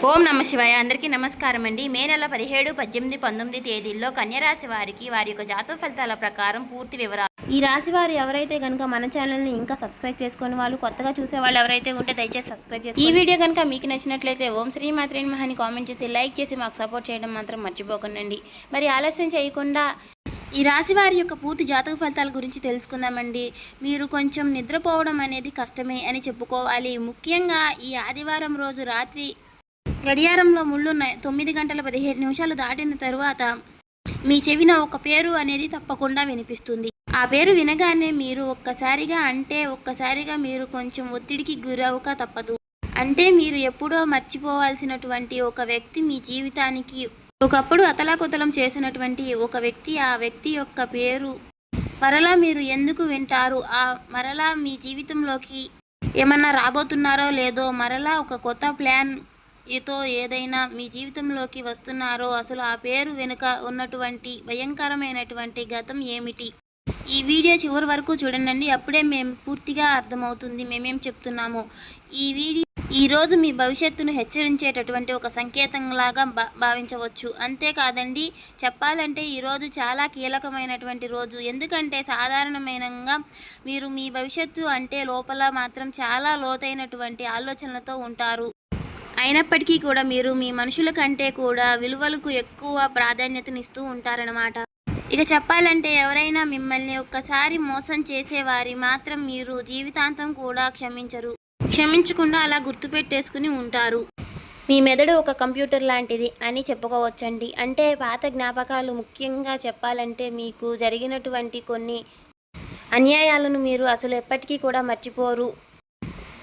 ఓం నమ శివాయ. అందరికీ నమస్కారం అండి. మే నెల 17, 18, 19 తేదీల్లో కన్యరాశి వారికి వారి యొక్క జాతక ఫలితాల ప్రకారం పూర్తి వివరాలు. ఈ రాశి వారు ఎవరైతే కనుక మన ఛానల్ని ఇంకా సబ్స్క్రైబ్ చేసుకుని వాళ్ళు కొత్తగా చూసే వాళ్ళు ఎవరైతే ఉంటే దయచేసి సబ్స్క్రైబ్ చేసుకోండి. ఈ వీడియో కనుక మీకు నచ్చినట్లయితే ఓం శ్రీ మాత్రే నమః అని కామెంట్ చేసి లైక్ చేసి మాకు సపోర్ట్ చేయడం మాత్రం మర్చిపోకండి. మరి ఆలస్యం చేయకుండా ఈ రాశి వారి యొక్క పూర్తి జాతక ఫలితాల గురించి తెలుసుకుందామండి. మీరు కొంచెం నిద్రపోవడం అనేది కష్టమే అని చెప్పుకోవాలి. ముఖ్యంగా ఈ ఆదివారం రోజు రాత్రి గడియారంలో ముళ్ళు 9 గంటల 15 నిమిషాలు దాటిన తరువాత మీ చెవిన ఒక పేరు అనేది తప్పకుండా వినిపిస్తుంది. ఆ పేరు వినగానే మీరు ఒక్కసారిగా మీరు కొంచెం ఒత్తిడికి గురవక తప్పదు. అంటే మీరు ఎప్పుడో మర్చిపోవాల్సినటువంటి ఒక వ్యక్తి మీ జీవితానికి ఒకప్పుడు అతలాకుతలం చేసినటువంటి ఒక వ్యక్తి, ఆ వ్యక్తి యొక్క పేరు మరలా మీరు ఎందుకు వింటారు, మరలా మీ జీవితంలోకి ఏమన్నా రాబోతున్నారో లేదో, మరలా ఒక కొత్త ప్లాన్ ఏదైనా మీ జీవితంలోకి వస్తున్నారో, అసలు ఆ పేరు వెనుక ఉన్నటువంటి భయంకరమైనటువంటి గతం ఏమిటి? ఈ వీడియో చివరి వరకు చూడండి. అప్పుడే మేము పూర్తిగా అర్థమవుతుంది మేమేం చెప్తున్నామో. ఈరోజు మీ భవిష్యత్తును హెచ్చరించేటటువంటి ఒక సంకేతంలాగా భావించవచ్చు. అంతేకాదండి, చెప్పాలంటే ఈరోజు చాలా కీలకమైనటువంటి రోజు. ఎందుకంటే సాధారణంగా మీరు మీ భవిష్యత్తు అంటే లోపల మాత్రం చాలా లోతైనటువంటి ఆలోచనలతో ఉంటారు. అయినప్పటికీ కూడా మీరు మీ మనుషుల కంటే కూడా విలువలకు ఎక్కువ ప్రాధాన్యతనిస్తూ ఉంటారన్నమాట. ఇక చెప్పాలంటే ఎవరైనా మిమ్మల్ని ఒక్కసారి మోసం చేసేవారి మాత్రం మీరు జీవితాంతం కూడా క్షమించకుండా అలా గుర్తుపెట్టేసుకుని ఉంటారు. మీ మెదడు ఒక కంప్యూటర్ లాంటిది అని చెప్పుకోవచ్చండి. అంటే పాత జ్ఞాపకాలు, ముఖ్యంగా చెప్పాలంటే మీకు జరిగినటువంటి కొన్ని అన్యాయాలను మీరు అసలు ఎప్పటికీ కూడా మర్చిపోరు,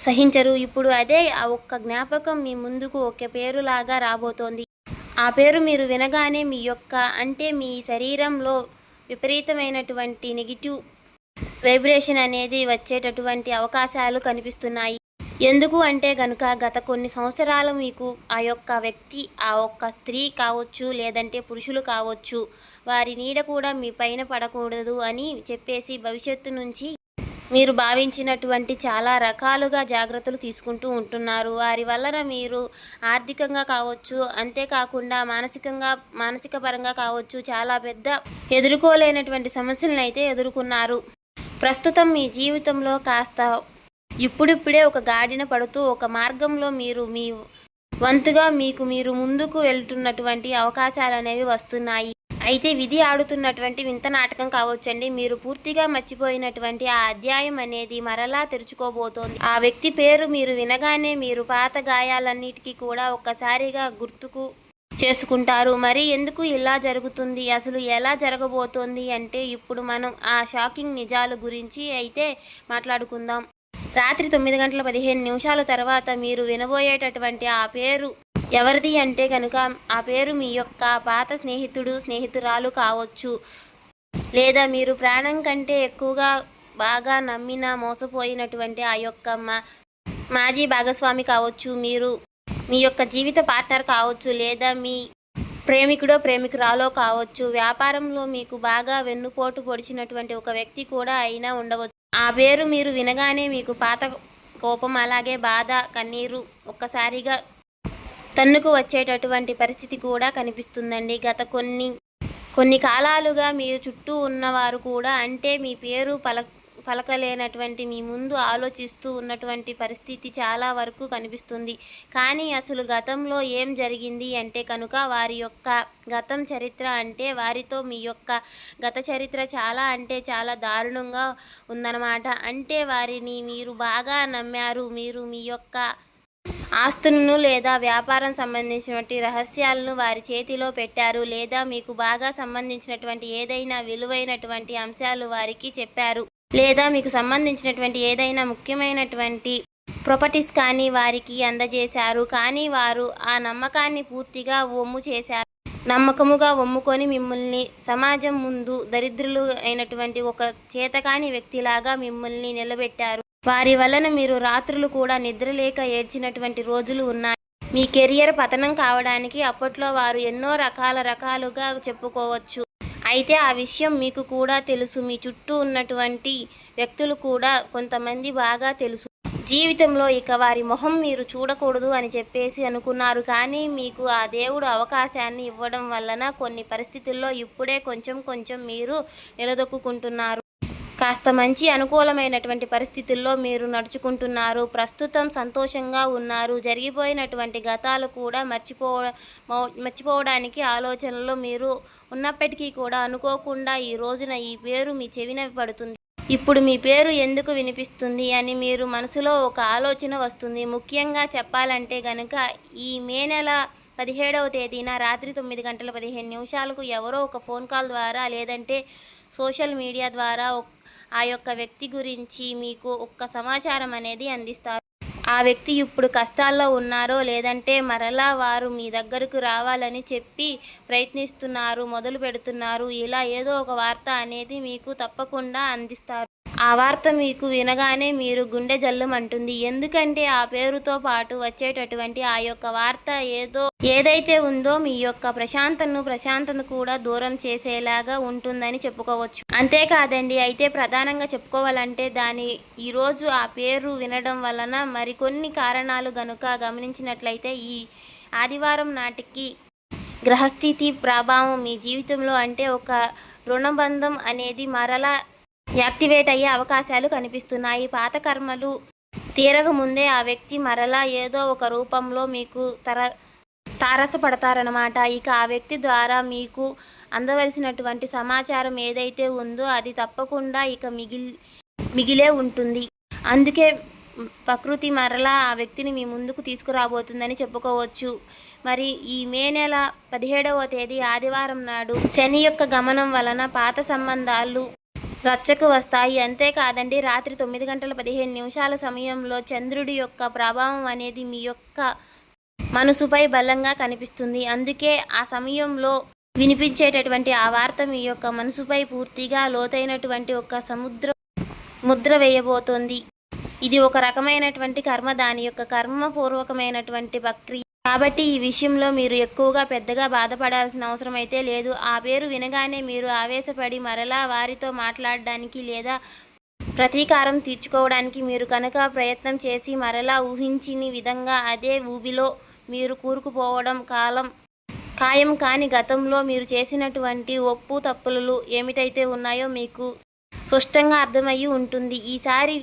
సహించరు. ఇప్పుడు అదే ఆ ఒక్క జ్ఞాపకం మీ ముందుకు ఒక పేరులాగా రాబోతోంది. ఆ పేరు మీరు వినగానే మీ శరీరంలో విపరీతమైనటువంటి నెగిటివ్ వైబ్రేషన్ అనేది వచ్చేటటువంటి అవకాశాలు కనిపిస్తున్నాయి. ఎందుకు అంటే గనుక గత కొన్ని సంవత్సరాలు మీకు ఆ యొక్క వ్యక్తి, ఆ ఒక్క స్త్రీ కావచ్చు, లేదంటే పురుషులు కావచ్చు, వారి నీడ కూడా మీ పైన పడకూడదు అని చెప్పేసి భవిష్యత్తు నుంచి మీరు భావించినటువంటి చాలా రకాలుగా జాగ్రత్తలు తీసుకుంటూ ఉంటున్నారు. వారి వలన మీరు ఆర్థికంగా కావచ్చు, అంతేకాకుండా మానసిక పరంగా కావచ్చు, చాలా పెద్ద ఎదుర్కోలేనటువంటి సమస్యలను అయితే ఎదుర్కొన్నారు. ప్రస్తుతం మీ జీవితంలో కాస్త ఇప్పుడిప్పుడే ఒక గాడిన పడుతూ ఒక మార్గంలో మీరు మీ వంతుగా మీరు ముందుకు వెళ్తున్నటువంటి అవకాశాలు అనేవి వస్తున్నాయి. అయితే విధి ఆడుతున్నటువంటి వింత నాటకం కావచ్చండి. మీరు పూర్తిగా మర్చిపోయినటువంటి ఆ అధ్యాయం అనేది మరలా తెరుచుకోబోతోంది. ఆ వ్యక్తి పేరు మీరు వినగానే మీరు పాత గాయాలన్నిటికీ కూడా ఒక్కసారిగా గుర్తుకు చేసుకుంటారు. మరి ఎందుకు ఇలా జరుగుతుంది, అసలు ఎలా జరగబోతోంది అంటే ఇప్పుడు మనం ఆ షాకింగ్ నిజాల గురించి అయితే మాట్లాడుకుందాం. రాత్రి 9 గంటల 15 నిమిషాల తర్వాత మీరు వినబోయేటటువంటి ఆ పేరు ఎవరిది అంటే కనుక ఆ పేరు మీ యొక్క పాత స్నేహితురాలు కావచ్చు, లేదా మీరు ప్రాణం కంటే ఎక్కువగా బాగా నమ్మిన మోసపోయినటువంటి ఆ యొక్క మాజీ భాగస్వామి కావచ్చు, మీ యొక్క జీవిత పార్ట్నర్ కావచ్చు, లేదా మీ ప్రేమికురాలో కావచ్చు, వ్యాపారంలో మీకు బాగా వెన్నుపోటు పొడిచినటువంటి ఒక వ్యక్తి కూడా అయినా ఉండవచ్చు. ఆ పేరు మీరు వినగానే మీకు పాత కోపం, అలాగే బాధ, కన్నీరు ఒక్కసారిగా తన్నుకు వచ్చేటటువంటి పరిస్థితి కూడా కనిపిస్తుందండి. గత కొన్ని కాలాలుగా మీ చుట్టూ ఉన్నవారు కూడా, అంటే మీ పేరు పలకలేనటువంటి మీ ముందు ఆలోచిస్తూ ఉన్నటువంటి పరిస్థితి చాలా వరకు కనిపిస్తుంది. కానీ అసలు గతంలో ఏం జరిగింది అంటే కనుక వారి యొక్క గతం చరిత్ర, అంటే వారితో మీ యొక్క గత చరిత్ర చాలా అంటే చాలా దారుణంగా ఉందన్నమాట. అంటే వారిని మీరు బాగా నమ్మారు, మీరు మీ యొక్క ఆస్తులను లేదా వ్యాపారం సంబంధించినటువంటి రహస్యాలను వారి చేతిలో పెట్టారు, లేదా మీకు బాగా సంబంధించినటువంటి ఏదైనా విలువైనటువంటి అంశాలు వారికి చెప్పారు, లేదా మీకు సంబంధించినటువంటి ఏదైనా ముఖ్యమైనటువంటి ప్రాపర్టీస్ కానీ వారికి అందజేశారు. కానీ వారు ఆ నమ్మకాన్ని పూర్తిగా నమ్మకముగా ఒమ్ముకొని మిమ్మల్ని సమాజం ముందు దరిద్రులు అయినటువంటి ఒక చేతకాని వ్యక్తిలాగా మిమ్మల్ని నిలబెట్టారు. వారి వలన మీరు రాత్రులు కూడా నిద్రలేక ఏడ్చినటువంటి రోజులు ఉన్నాయి. మీ కెరియర్ పతనం కావడానికి అప్పట్లో వారు ఎన్నో రకాలుగా చెప్పుకోవచ్చు. అయితే ఆ విషయం మీకు కూడా తెలుసు, మీ చుట్టూ ఉన్నటువంటి వ్యక్తులు కూడా కొంతమంది బాగా తెలుసు. జీవితంలో ఇక వారి మొహం మీరు చూడకూడదు అని చెప్పేసి అనుకున్నారు. కానీ మీకు ఆ దేవుడు అవకాశాన్ని ఇవ్వడం వలన కొన్ని పరిస్థితుల్లో ఇప్పుడే కొంచెం కొంచెం మీరు నిలదొక్కుకుంటున్నారు. కాస్త మంచి అనుకూలమైనటువంటి పరిస్థితుల్లో మీరు నడుచుకుంటున్నారు. ప్రస్తుతం సంతోషంగా ఉన్నారు. జరిగిపోయినటువంటి గతాలు కూడా మర్చిపోవడానికి ఆలోచనలో మీరు ఉన్నప్పటికీ కూడా అనుకోకుండా ఈ రోజున ఈ పేరు మీ చెవిన పడుతుంది. ఇప్పుడు మీ పేరు ఎందుకు వినిపిస్తుంది అని మీరు మనసులో ఒక ఆలోచన వస్తుంది. ముఖ్యంగా చెప్పాలంటే గనుక ఈ మే నెల 17వ తేదీన రాత్రి 9:15 ఎవరో ఒక ఫోన్ కాల్ ద్వారా లేదంటే సోషల్ మీడియా ద్వారా ఆ యొక్క వ్యక్తి గురించి మీకు ఒక్క సమాచారం అనేది అందిస్తారు. ఆ వ్యక్తి ఇప్పుడు కష్టాల్లో ఉన్నారో లేదంటే మరలా వారు మీ దగ్గరకు రావాలని చెప్పి ప్రయత్నిస్తున్నారు, మొదలు పెడుతున్నారు. ఇలా ఏదో ఒక వార్త అనేది మీకు తప్పకుండా అందిస్తారు. ఆ వార్త మీకు వినగానే మీరు గుండె జల్లుమంటుంది. ఎందుకంటే ఆ పేరుతో పాటు వచ్చేటటువంటి ఆ యొక్క వార్త ఏదైతే ఉందో మీ యొక్క ప్రశాంతను కూడా దూరం చేసేలాగా ఉంటుందని చెప్పుకోవచ్చు. అంతేకాదండి, అయితే ప్రధానంగా చెప్పుకోవాలంటే ఈరోజు ఆ పేరు వినడం వలన మరికొన్ని కారణాలు గనుక గమనించినట్లయితే ఈ ఆదివారం నాటికి గ్రహస్థితి ప్రభావం మీ జీవితంలో అంటే ఒక రుణబంధం అనేది మరలా యాక్టివేట్ అయ్యే అవకాశాలు కనిపిస్తున్నాయి. పాత కర్మలు తీరకముందే ఆ వ్యక్తి మరలా ఏదో ఒక రూపంలో మీకు తారసపడతారనమాట. ఇక ఆ వ్యక్తి ద్వారా మీకు అందవలసినటువంటి సమాచారం ఏదైతే ఉందో అది తప్పకుండా ఇక మిగిలే ఉంటుంది. అందుకే ప్రకృతి మరలా ఆ వ్యక్తిని మీ ముందుకు తీసుకురాబోతుందని చెప్పుకోవచ్చు. మరి ఈ మే నెల 17వ తేదీ ఆదివారం నాడు శని యొక్క గమనం వలన పాత సంబంధాలు రచ్చకు వస్తాయి. అంతేకాదండి, రాత్రి 9:15 సమయంలో చంద్రుడి యొక్క ప్రభావం అనేది మీ యొక్క మనసుపై బలంగా కనిపిస్తుంది. అందుకే ఆ సమయంలో వినిపించేటటువంటి ఆ వార్త మీ యొక్క మనసుపై పూర్తిగా లోతైనటువంటి ఒక ముద్ర వేయబోతోంది. ఇది ఒక రకమైనటువంటి కర్మ, దాని యొక్క కర్మపూర్వకమైనటువంటి ప్రక్రియ. కాబట్టి ఈ విషయంలో మీరు ఎక్కువగా పెద్దగా బాధపడాల్సిన అవసరం అయితే లేదు. ఆ పేరు వినగానే మీరు ఆవేశపడి మరలా వారితో మాట్లాడడానికి లేదా ప్రతీకారం తీర్చుకోవడానికి మీరు కనుక ప్రయత్నం చేసి మరలా ఊహించని విధంగా అదే ఊబిలో మీరు కూరుకుపోవడం ఖాయం. కాని గతంలో మీరు చేసినటువంటి ఒప్పు తప్పులు ఏమిటైతే ఉన్నాయో మీకు స్పష్టంగా అర్థమయ్యి ఉంటుంది. ఈసారి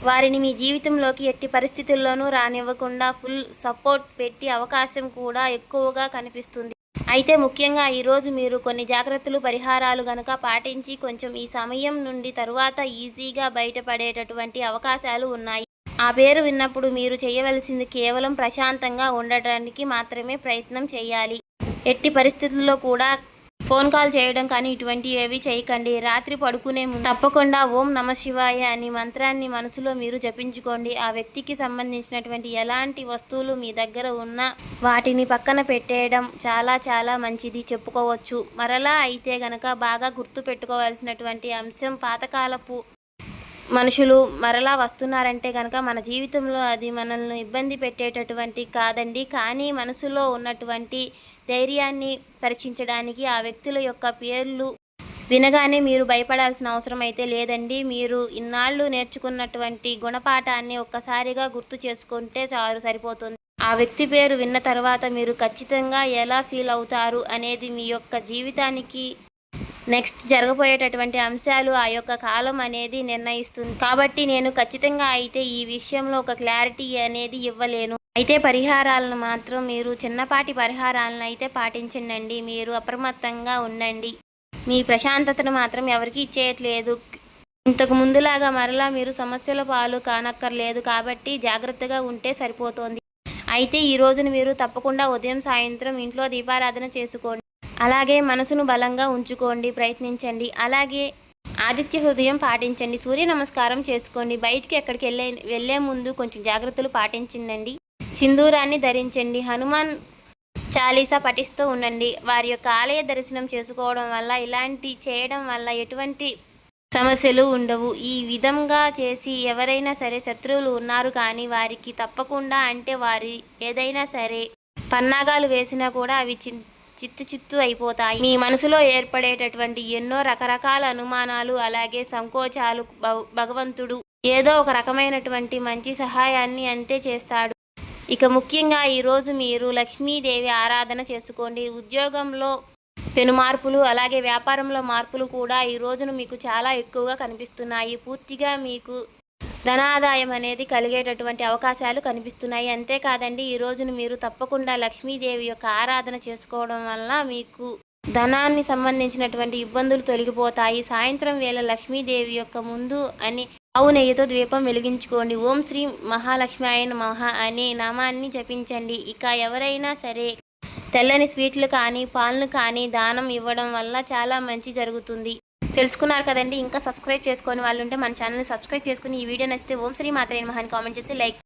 వారిని మీ జీవితంలోకి ఎట్టి పరిస్థితుల్లోనూ రానివ్వకుండా ఫుల్ సపోర్ట్ పెట్టే అవకాశం కూడా ఎక్కువగా కనిపిస్తుంది. అయితే ముఖ్యంగా ఈరోజు మీరు కొన్ని జాగ్రత్తలు, పరిహారాలు గనక పాటించి కొంచెం ఈ సమయం నుండి తరువాత ఈజీగా బయటపడేటటువంటి అవకాశాలు ఉన్నాయి. ఆ పేరు విన్నప్పుడు మీరు చేయవలసింది కేవలం ప్రశాంతంగా ఉండటానికి మాత్రమే ప్రయత్నం చేయాలి. ఎట్టి పరిస్థితుల్లో కూడా ఫోన్ కాల్ చేయడం కానీ ఇటువంటివి ఏవి చేయకండి. రాత్రి పడుకునే ముందు తప్పకుండా ఓం నమఃశివాయ అని మంత్రాన్ని మనసులో మీరు జపించుకోండి. ఆ వ్యక్తికి సంబంధించినటువంటి ఎలాంటి వస్తువులు మీ దగ్గర ఉన్నా వాటిని పక్కన పెట్టేయడం చాలా చాలా మంచిది చెప్పుకోవచ్చు. మరలా అయితే గనక బాగా గుర్తు పెట్టుకోవాల్సినటువంటి అంశం, పాతకాలపు మనుషులు మరలా వస్తున్నారంటే కనుక మన జీవితంలో అది మనల్ని ఇబ్బంది పెట్టేటటువంటి కాదండి. కానీ మనసులో ఉన్నటువంటి ధైర్యాన్ని పరీక్షించడానికి ఆ వ్యక్తుల యొక్క పేర్లు వినగానే మీరు భయపడాల్సిన అవసరం అయితే లేదండి. మీరు ఇన్నాళ్ళు నేర్చుకున్నటువంటి గుణపాఠాన్ని ఒక్కసారిగా గుర్తు చేసుకుంటే సరిపోతుంది. ఆ వ్యక్తి పేరు విన్న తర్వాత మీరు ఖచ్చితంగా ఎలా ఫీల్ అవుతారు అనేది మీ యొక్క జీవితానికి నెక్స్ట్ జరగబోయేటటువంటి అంశాలు ఆ యొక్క కాలం అనేది నిర్ణయిస్తుంది. కాబట్టి నేను ఖచ్చితంగా అయితే ఈ విషయంలో ఒక క్లారిటీ అనేది ఇవ్వలేను. అయితే పరిహారాలను మాత్రం మీరు చిన్నపాటి పరిహారాలను అయితే పాటించండి. మీరు అప్రమత్తంగా ఉండండి. మీ ప్రశాంతతను మాత్రం ఎవరికి ఇచ్చేయట్లేదు. ఇంతకు ముందులాగా మరలా మీరు సమస్యల పాలు కానక్కర్లేదు. కాబట్టి జాగ్రత్తగా ఉంటే సరిపోతోంది. అయితే ఈ రోజున మీరు తప్పకుండా ఉదయం సాయంత్రం ఇంట్లో దీపారాధన చేసుకోండి. అలాగే మనసును బలంగా ఉంచుకోండి, ప్రయత్నించండి. అలాగే ఆదిత్య హృదయం పాటించండి, సూర్య నమస్కారం చేసుకోండి. బయటికి ఎక్కడికి వెళ్ళే ముందు కొంచెం జాగ్రత్తలు పాటించండి. సింధూరాన్ని ధరించండి. హనుమాన్ చాలీసా పఠిస్తూ ఉండండి. వారి యొక్క ఆలయ దర్శనం చేసుకోవడం వల్ల, ఇలాంటి చేయడం వల్ల ఎటువంటి సమస్యలు ఉండవు. ఈ విధంగా చేసి ఎవరైనా సరే శత్రువులు ఉన్నారు కానీ వారికి తప్పకుండా, అంటే వారి ఏదైనా సరే పన్నాగాలు వేసినా కూడా అవి చిత్తు అయిపోతాయి. మీ మనసులో ఏర్పడేటటువంటి ఎన్నో రకరకాల అనుమానాలు, అలాగే సంకోచాలు భగవంతుడు ఏదో ఒక రకమైనటువంటి మంచి సహాయాన్ని అంతే చేస్తాడు. ఇక ముఖ్యంగా ఈరోజు మీరు లక్ష్మీదేవి ఆరాధన చేసుకోండి. ఉద్యోగంలో పెను మార్పులు, అలాగే వ్యాపారంలో మార్పులు కూడా ఈ రోజున మీకు చాలా ఎక్కువగా కనిపిస్తున్నాయి. పూర్తిగా మీకు ధనాదాయం అనేది కలిగేటటువంటి అవకాశాలు కనిపిస్తున్నాయి. అంతేకాదండి, ఈ రోజున మీరు తప్పకుండా లక్ష్మీదేవి యొక్క ఆరాధన చేసుకోవడం వల్ల మీకు ధనాన్ని సంబంధించినటువంటి ఇబ్బందులు తొలగిపోతాయి. సాయంత్రం వేళ లక్ష్మీదేవి యొక్క ముందు అని ఆవు నెయ్యితో దీపం వెలిగించుకోండి. ఓం శ్రీ మహాలక్ష్మి నమః అనే నామాన్ని జపించండి. ఇక ఎవరైనా సరే తెల్లని స్వీట్లు కానీ పాలను కానీ దానం ఇవ్వడం వల్ల చాలా మంచి జరుగుతుంది. తెలుసుకున్నారు కదండి. ఇంకా సబ్స్క్రైబ్ చేసుకొని వాళ్ళు ఉంటే మన ఛానల్ని సబ్స్క్రైబ్ చేసుకుని ఈ వీడియో నచ్చితే ఓం శ్రీ మాత్రే నమః అని కామెంట్ చేసి లైక్